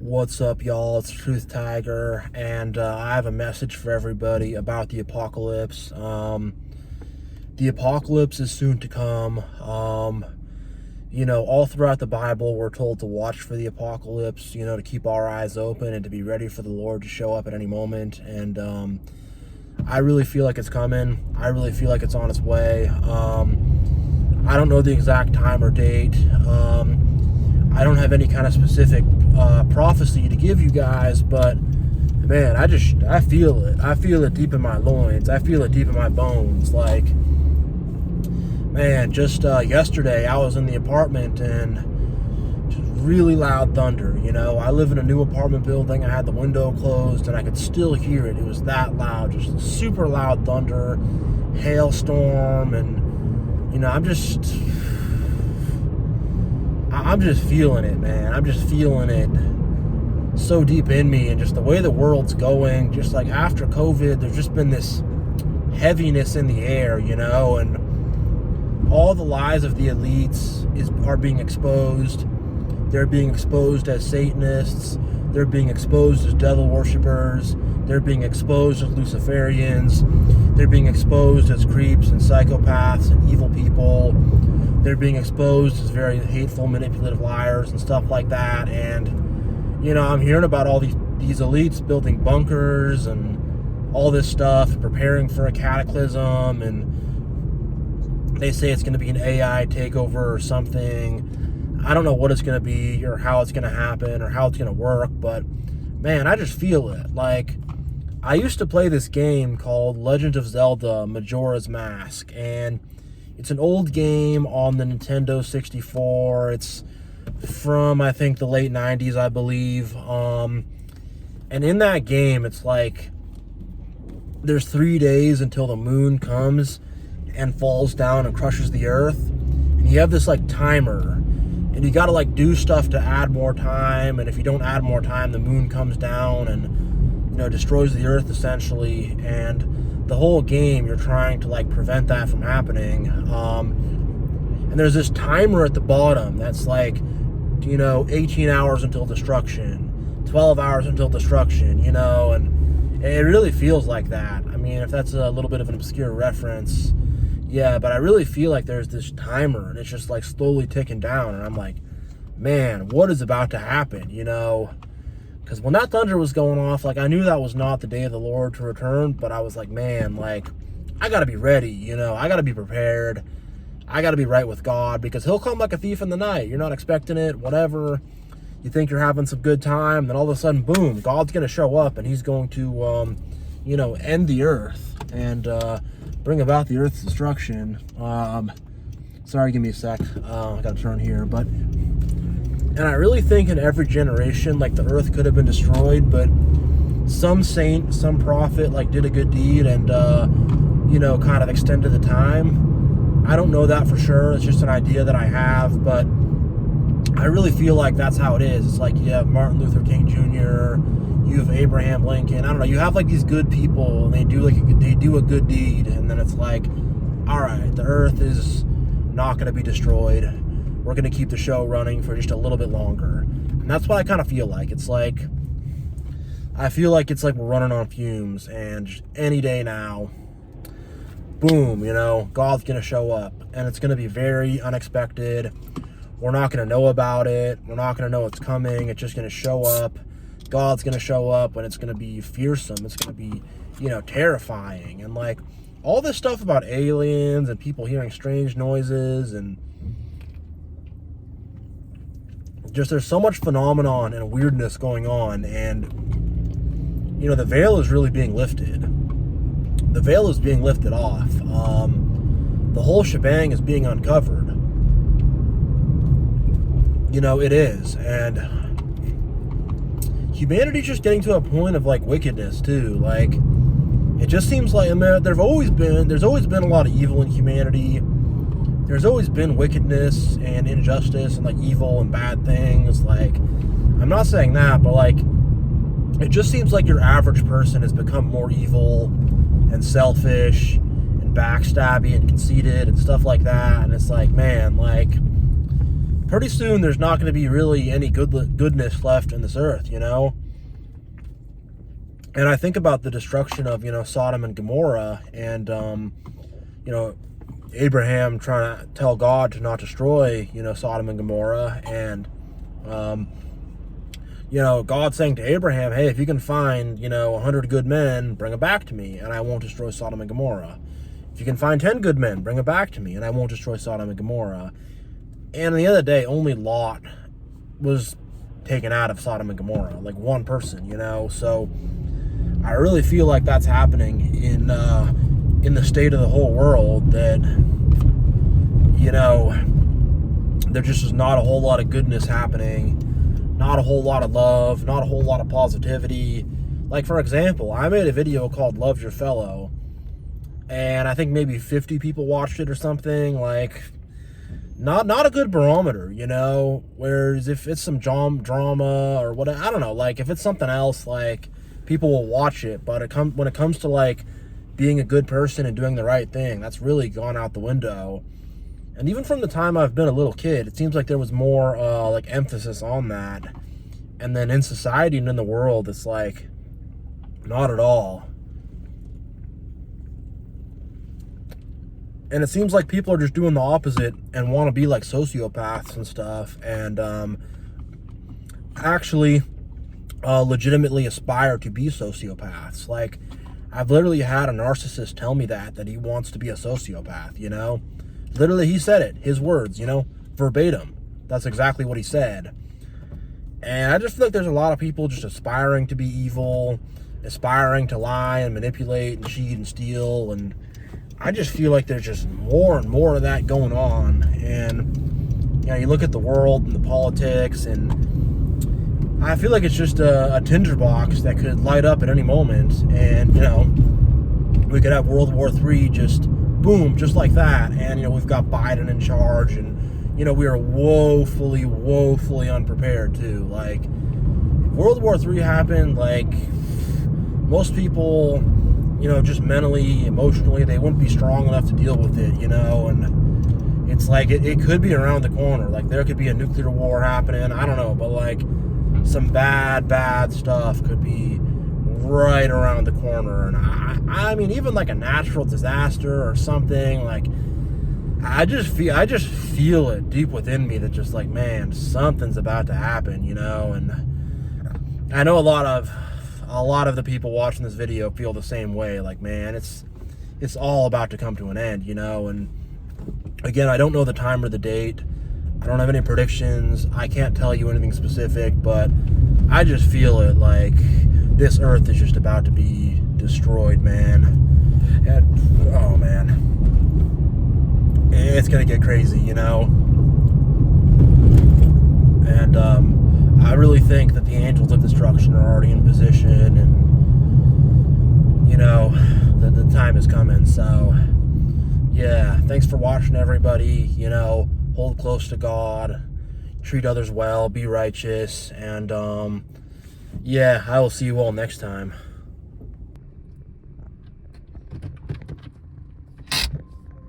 What's up, y'all? It's Truth Tiger, and I have a message for everybody about the apocalypse. The apocalypse is soon to come. All throughout the Bible, we're told to watch for the apocalypse, to keep our eyes open and to be ready for the Lord to show up at any moment. And I really feel like it's coming. I really feel like it's on its way. I don't know the exact time or date. I don't have any kind of specific prophecy to give you guys, but man, I feel it. I feel it deep in my loins. I feel it deep in my bones. Like, man, just yesterday I was in the apartment and just really loud thunder. I live in a new apartment building. I had the window closed and I could still hear it. It was that loud, just super loud thunder, hailstorm, and I'm just feeling it, man. I'm just feeling it so deep in me, and just the way the world's going, just like after COVID, there's just been this heaviness in the air, and all the lies of the elites are being exposed. They're being exposed as Satanists. They're being exposed as devil worshippers. They're being exposed as Luciferians. They're being exposed as creeps and psychopaths and evil people. They're being exposed as very hateful, manipulative liars and stuff like that. And, I'm hearing about all these elites building bunkers and all this stuff, and preparing for a cataclysm. And they say it's going to be an AI takeover or something. I don't know what it's going to be or how it's going to happen or how it's going to work. But, man, I just feel it. Like, I used to play this game called Legend of Zelda Majora's Mask. And it's an old game on the Nintendo 64. It's from, I think, the late 90s, I believe. And in that game, it's like there's 3 days until the moon comes and falls down and crushes the earth. And you have this, timer. And you got to, do stuff to add more time. And if you don't add more time, the moon comes down and, destroys the earth, essentially. And the whole game, you're trying to prevent that from happening. And there's this timer at the bottom that's 18 hours until destruction, 12 hours until destruction, and it really feels like that. I mean, if that's a little bit of an obscure reference, yeah, but I really feel like there's this timer and it's just slowly ticking down, and I'm like, man, what is about to happen, Because when that thunder was going off, I knew that was not the day of the Lord to return, but I was like, man, I got to be ready, I got to be prepared. I got to be right with God, because he'll come like a thief in the night. You're not expecting it, whatever. You think you're having some good time, then all of a sudden, boom, God's going to show up, and he's going to, end the earth and bring about the earth's destruction. Sorry, give me a sec. I got to turn here, but... And I really think in every generation, the earth could have been destroyed, but some saint, some prophet, did a good deed and, kind of extended the time. I don't know that for sure. It's just an idea that I have, but I really feel like that's how it is. It's you have Martin Luther King Jr., you have Abraham Lincoln. I don't know. You have these good people, and they do a good deed, and then it's all right, the earth is not going to be destroyed. We're going to keep the show running for just a little bit longer. And that's what I kind of feel like. It's I feel like it's we're running on fumes, and just any day now, boom, God's going to show up. And it's going to be very unexpected. We're not going to know about it. We're not going to know it's coming. It's just going to show up. God's going to show up, and it's going to be fearsome. It's going to be, terrifying. And all this stuff about aliens and people hearing strange noises, and just there's so much phenomenon and weirdness going on, and the veil is really being lifted. The veil is being lifted off. The whole shebang is being uncovered. It is, and humanity's just getting to a point of wickedness too. It just seems there's always been a lot of evil in humanity. There's always been wickedness and injustice and evil and bad things. I'm not saying that, but it just seems your average person has become more evil and selfish and backstabby and conceited and stuff like that. And it's man, pretty soon there's not going to be really any goodness left in this earth, you know? And I think about the destruction of, Sodom and Gomorrah, and, Abraham trying to tell God to not destroy, Sodom and Gomorrah, and, God saying to Abraham, hey, if you can find, 100 good men, bring them back to me, and I won't destroy Sodom and Gomorrah. If you can find 10 good men, bring them back to me, and I won't destroy Sodom and Gomorrah. And at the end of the day, only Lot was taken out of Sodom and Gomorrah, like one person, So I really feel like that's happening in the state of the whole world, that, there just is not a whole lot of goodness happening, not a whole lot of love, not a whole lot of positivity. Like, for example, I made a video called Love Your Fellow, and I think maybe 50 people watched it or something. Like, not a good barometer, whereas if it's some drama or what, I don't know, like, if it's something else, like, people will watch it. But when it comes to, like, being a good person and doing the right thing, that's really gone out the window. And even from the time I've been a little kid, it seems like there was more like emphasis on that. And then in society and in the world, it's like not at all. And it seems like people are just doing the opposite and want to be like sociopaths and stuff, and actually legitimately aspire to be sociopaths. Like, I've literally had a narcissist tell me that he wants to be a sociopath, Literally, he said it, his words, verbatim. That's exactly what he said. And I just feel like there's a lot of people just aspiring to be evil, aspiring to lie and manipulate and cheat and steal, and I just feel like there's just more and more of that going on. And, you look at the world and the politics, and I feel like it's just a tinderbox that could light up at any moment. And, we could have World War III just boom, just like that. And, we've got Biden in charge, and, we are woefully unprepared too. Like, if World War III happened, like, most people, just mentally, emotionally, they wouldn't be strong enough to deal with it, and it's like, it could be around the corner. Like, there could be a nuclear war happening, I don't know, but like, some bad stuff could be right around the corner. And I mean, even like a natural disaster or something, like, I just feel it deep within me that just like, man, something's about to happen, and I know a lot of the people watching this video feel the same way. Like, man, it's all about to come to an end, and again, I don't know the time or the date. I don't have any predictions. I can't tell you anything specific, but I just feel it, like, this earth is just about to be destroyed, man. And, oh, man. It's going to get crazy, And I really think that the angels of destruction are already in position, and, that the time is coming. So, yeah, thanks for watching, everybody. Hold close to God, treat others well, be righteous, and, yeah, I will see you all next time.